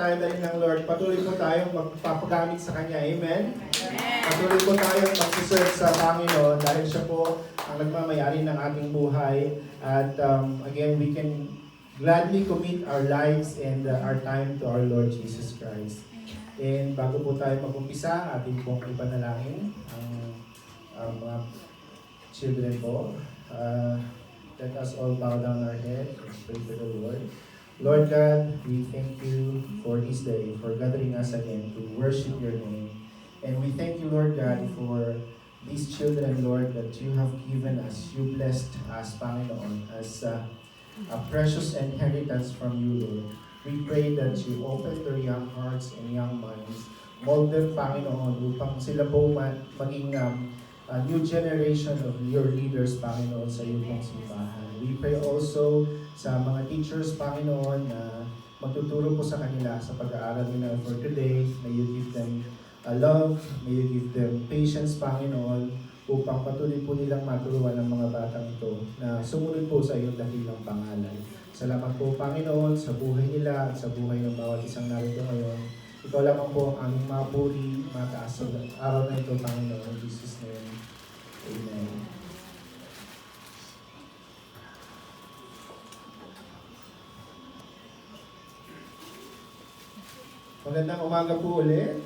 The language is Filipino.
tayo na rin ng Lord, patuloy po tayong magpapagamit sa Kanya. Amen? Patuloy po tayong magsiserve sa Panginoon dahil siya po ang nagmamayari ng ating buhay. At again, we can gladly commit our lives and our time to our Lord Jesus Christ. And bago po tayo mag-umpisa, ating pong ipanalangin ang mga children po. Let us all bow down our head and pray to the Lord. Lord God, we thank you for this day, for gathering us again to worship your name. And we thank you, Lord God, for these children, Lord, that you have given us. You blessed us, Panginoon, as a precious inheritance from you, Lord. We pray that you open their young hearts and young minds. Mold them, Panginoon, upang sila po maging a new generation of your leaders, Panginoon, sa iyong pong simbahan. We pray also sa mga teachers, Panginoon, na magtuturo po sa kanila sa pag-aaral nila for today. May you give them love, may you give them patience, Panginoon, upang patuloy po nilang maturuan ang mga batang ito na sumunod po sa iyong dakilang pangalan. Salamat po, Panginoon, sa buhay nila at sa buhay ng bawat isang narito ngayon. Ikaw lamang po ang aming mapuri, mataas sa araw na ito, Panginoon, in Jesus' name. Amen. Magandang umaga po ulit.